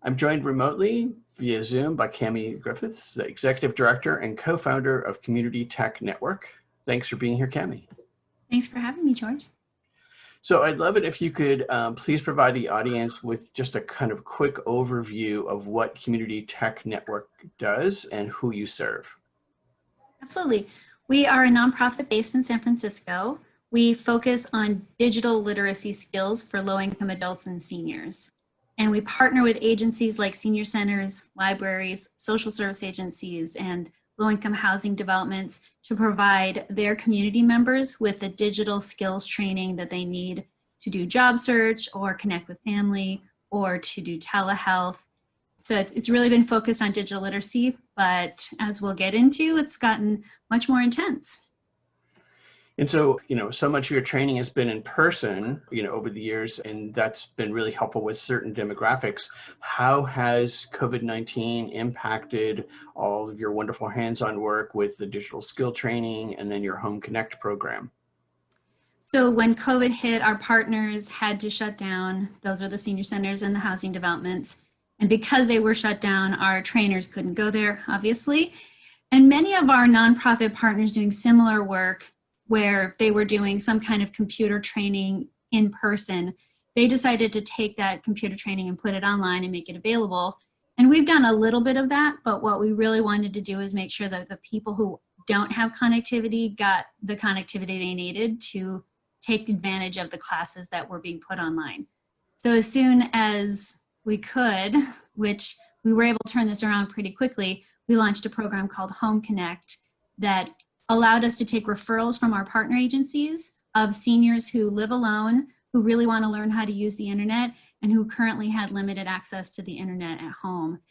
I'm joined remotely via Zoom by Kami Griffiths, the Executive Director and co-founder of Community Tech Network. Thanks for being here, Kami. Thanks for having me, George. So I'd love it if you could please provide the audience with just a kind of quick overview of what Community Tech Network does and who you serve. Absolutely. We are a nonprofit based in San Francisco. We focus on digital literacy skills for low-income adults and seniors. And we partner with agencies like senior centers, libraries, social service agencies, and low-income housing developments to provide their community members with the digital skills training that they need to do job search or connect with family or to do telehealth. So it's really been focused on digital literacy, but as we'll get into, it's gotten much more intense. And so, so much of your training has been in person, over the years, and that's been really helpful with certain demographics. How has COVID-19 impacted all of your wonderful hands-on work with the digital skill training and then your Home Connect program? So when COVID hit, our partners had to shut down. Those are the senior centers and the housing developments. And because they were shut down, our trainers couldn't go there, obviously. And many of our nonprofit partners doing similar work where they were doing some kind of computer training in person, they decided to take that computer training and put it online and make it available. And we've done a little bit of that, but what we really wanted to do is make sure that the people who don't have connectivity got the connectivity they needed to take advantage of the classes that were being put online. So as soon as we could, which we were able to turn this around pretty quickly, we launched a program called Home Connect that allowed us to take referrals from our partner agencies of seniors who live alone, who really want to learn how to use the internet, and who currently had limited access to the internet at home.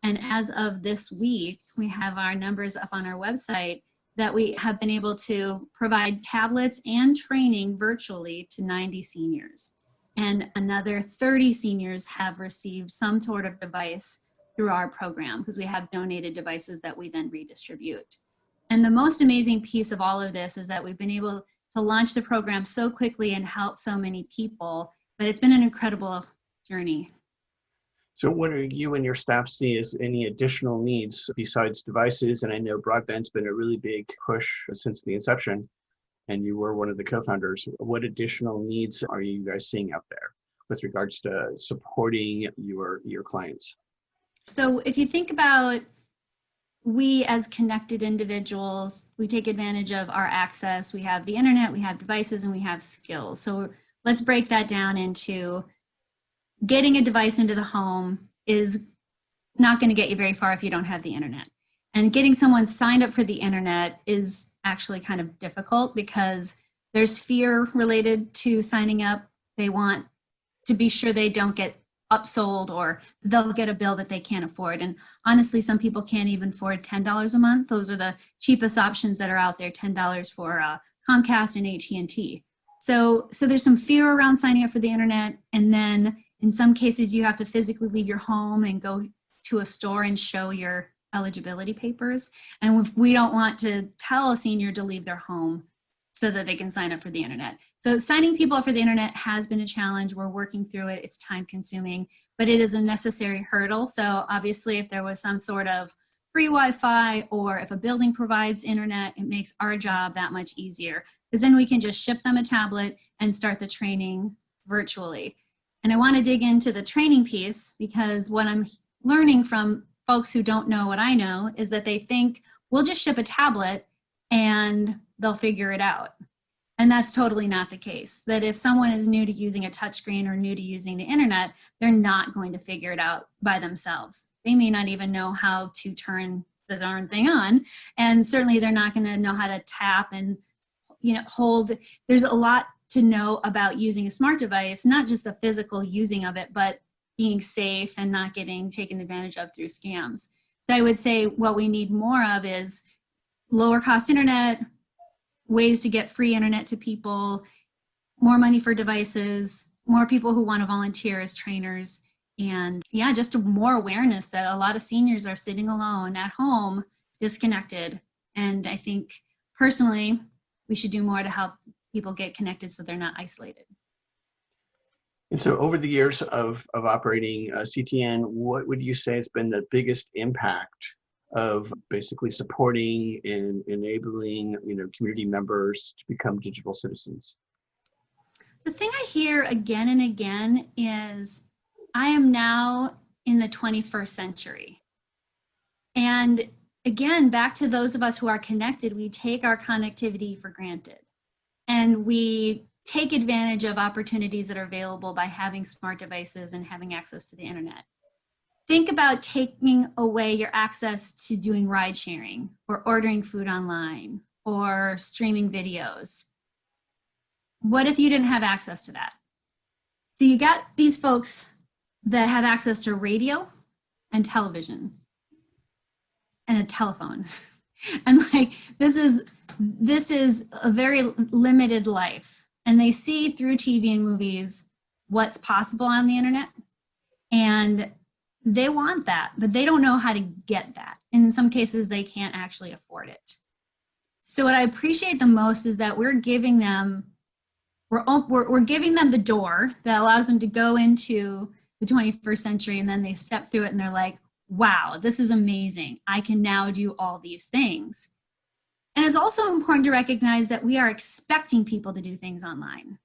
And as of this week, we have our numbers up on our website that we have been able to provide tablets and training virtually to 90 seniors. And another 30 seniors have received some sort of device through our program because we have donated devices that we then redistribute. And the most amazing piece of all of this is that we've been able to launch the program so quickly and help so many people, but it's been an incredible journey. So what do you and your staff see as any additional needs besides devices? And I know broadband's been a really big push since the inception, and you were one of the co-founders. What additional needs are you guys seeing out there with regards to supporting your clients? So if you think about we as connected individuals, we take advantage of our access. We have the internet, we have devices, and we have skills. So let's break that down into getting a device into the home is not going to get you very far if you don't have the internet. And getting someone signed up for the internet is actually kind of difficult because there's fear related to signing up. They want to be sure they don't get upsold or they'll get a bill that they can't afford. And honestly, some people can't even afford $10 a month. Those are the cheapest options that are out there, $10 for Comcast and AT&T. So there's some fear around signing up for the internet. And then in some cases, you have to physically leave your home and go to a store and show your eligibility papers. And we don't want to tell a senior to leave their home so that they can sign up for the internet. So signing people up for the internet has been a challenge. We're working through it. It's time consuming, but it is a necessary hurdle. So obviously if there was some sort of free Wi-Fi or if a building provides internet, it makes our job that much easier because then we can just ship them a tablet and start the training virtually. And I want to dig into the training piece because what I'm learning from folks who don't know what I know is that they think we'll just ship a tablet and they'll figure it out. And that's totally not the case. That if someone is new to using a touchscreen or new to using the internet, they're not going to figure it out by themselves. They may not even know how to turn the darn thing on. And certainly they're not going to know how to tap and hold. There's a lot to know about using a smart device, not just the physical using of it, but being safe and not getting taken advantage of through scams. So I would say what we need more of is lower cost internet, ways to get free internet to people, more money for devices, more people who want to volunteer as trainers, and just more awareness that a lot of seniors are sitting alone at home, disconnected. And I think personally, we should do more to help people get connected so they're not isolated. And so over the years of operating CTN, what would you say has been the biggest impact of basically supporting and enabling, community members to become digital citizens? The thing I hear again and again is, I am now in the 21st century. And again, back to those of us who are connected, we take our connectivity for granted. And we take advantage of opportunities that are available by having smart devices and having access to the internet. Think about taking away your access to doing ride sharing or ordering food online or streaming videos. What if you didn't have access to that? So you got these folks that have access to radio and television and a telephone. And this is a very limited life. And they see through TV and movies what's possible on the internet. And they want that, but they don't know how to get that. And in some cases, they can't actually afford it. So what I appreciate the most is that we're giving them the door that allows them to go into the 21st century, and then they step through it and they're like, wow, this is amazing. I can now do all these things. And it's also important to recognize that we are expecting people to do things online.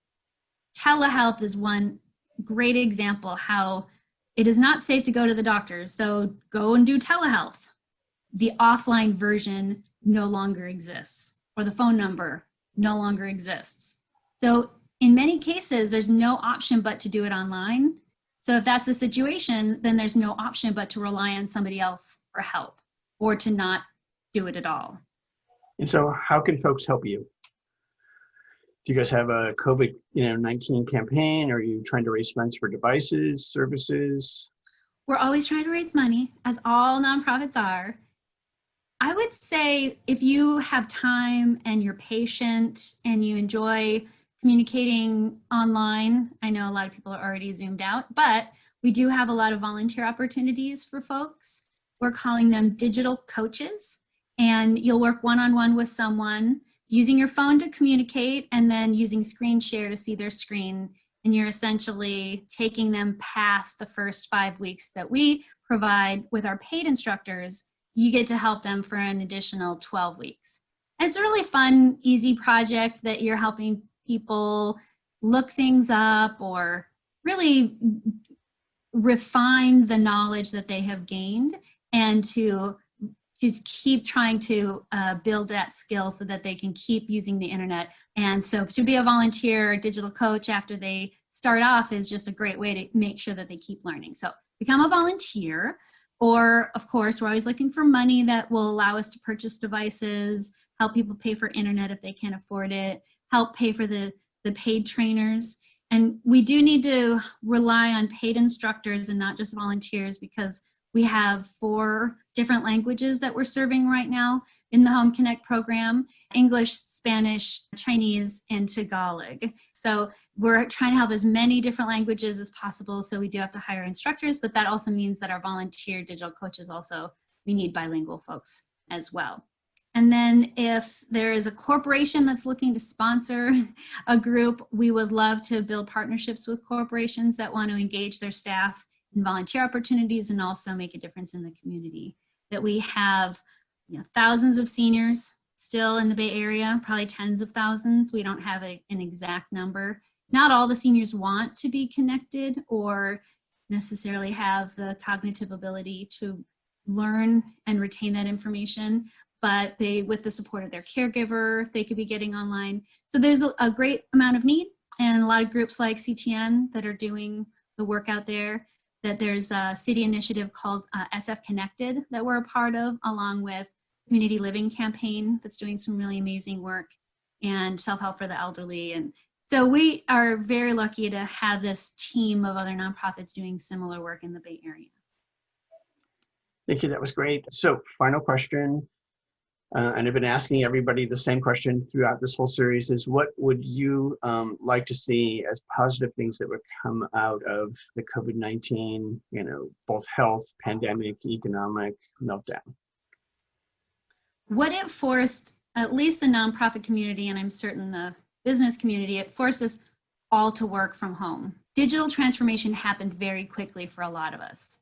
Telehealth is one great example how it is not safe to go to the doctors, so go and do telehealth. The offline version no longer exists, or the phone number no longer exists. So in many cases, there's no option but to do it online. So if that's the situation, then there's no option but to rely on somebody else for help or to not do it at all. And so how can folks help you? Do you guys have a COVID-19 campaign? Are you trying to raise funds for devices, services? We're always trying to raise money, as all nonprofits are. I would say if you have time and you're patient and you enjoy communicating online, I know a lot of people are already zoomed out, but we do have a lot of volunteer opportunities for folks. We're calling them digital coaches, and you'll work one-on-one with someone using your phone to communicate and then using screen share to see their screen. And you're essentially taking them past the first 5 weeks that we provide with our paid instructors. You get to help them for an additional 12 weeks. And it's a really fun, easy project that you're helping people look things up or really refine the knowledge that they have gained, and to just keep trying to build that skill so that they can keep using the internet. And so to be a volunteer or digital coach after they start off is just a great way to make sure that they keep learning. So become a volunteer, or of course, we're always looking for money that will allow us to purchase devices, help people pay for internet if they can't afford it, help pay for the paid trainers. And we do need to rely on paid instructors and not just volunteers, because we have 4 different languages that we're serving right now in the Home Connect program: English, Spanish, Chinese, and Tagalog. So we're trying to help as many different languages as possible. So we do have to hire instructors, but that also means that our volunteer digital coaches also, we need bilingual folks as well. And then if there is a corporation that's looking to sponsor a group, we would love to build partnerships with corporations that want to engage their staff in volunteer opportunities and also make a difference in the community. That we have thousands of seniors still in the Bay Area, probably tens of thousands. We don't have an exact number. Not all the seniors want to be connected or necessarily have the cognitive ability to learn and retain that information, but they, with the support of their caregiver, they could be getting online. So there's a great amount of need, and a lot of groups like CTN that are doing the work out there. That there's a city initiative called SF Connected that we're a part of, along with Community Living Campaign that's doing some really amazing work, and Self-Help for the Elderly. And so we are very lucky to have this team of other nonprofits doing similar work in the Bay Area. Thank you, that was great. So final question, and I've been asking everybody the same question throughout this whole series, is what would you like to see as positive things that would come out of the COVID-19, both health, pandemic, economic meltdown? What it forced, at least the nonprofit community, and I'm certain the business community, it forced us all to work from home digital transformation happened very quickly for a lot of us.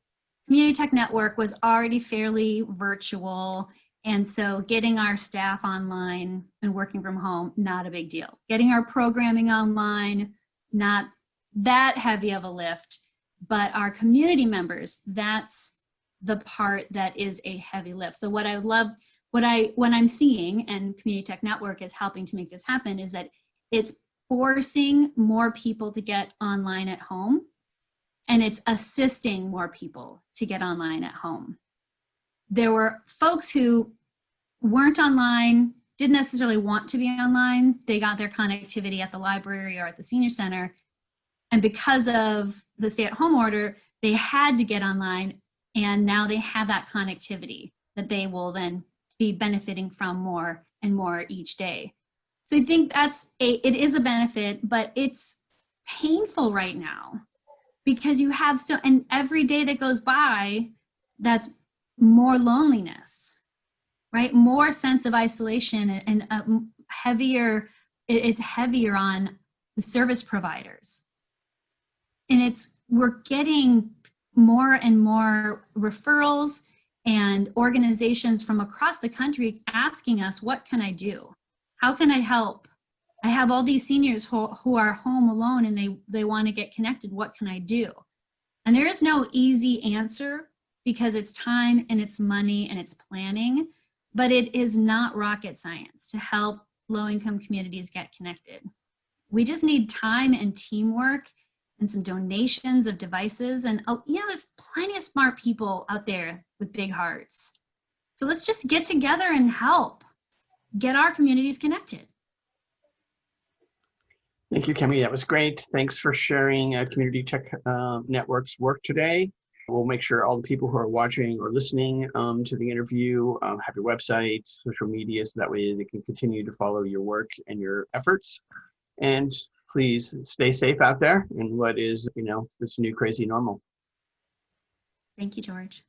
Community Tech Network was already fairly virtual, and so getting our staff online and working from home, not a big deal. Getting our programming online, not that heavy of a lift, but our community members, that's the part that is a heavy lift. So what I'm seeing, and Community Tech Network is helping to make this happen, is that it's forcing more people to get online at home, and it's assisting more people to get online at home. There were folks who weren't online, didn't necessarily want to be online. They got their connectivity at the library or at the senior center. And because of the stay-at-home order, they had to get online, and now they have that connectivity that they will then be benefiting from more and more each day. So I think it is a benefit, but it's painful right now because you have and every day that goes by, that's more loneliness, right? More sense of isolation and it's heavier on the service providers. And we're getting more and more referrals and organizations from across the country asking us, what can I do? How can I help? I have all these seniors who are home alone and they want to get connected. What can I do? And there is no easy answer because it's time and it's money and it's planning, but it is not rocket science to help low-income communities get connected. We just need time and teamwork and some donations of devices. And there's plenty of smart people out there with big hearts. So let's just get together and help get our communities connected. Thank you, Kami. That was great. Thanks for sharing Community Tech Network's work today. We'll make sure all the people who are watching or listening to the interview have your website, social media, so that way they can continue to follow your work and your efforts. And please stay safe out there in what is, this new crazy normal. Thank you, George.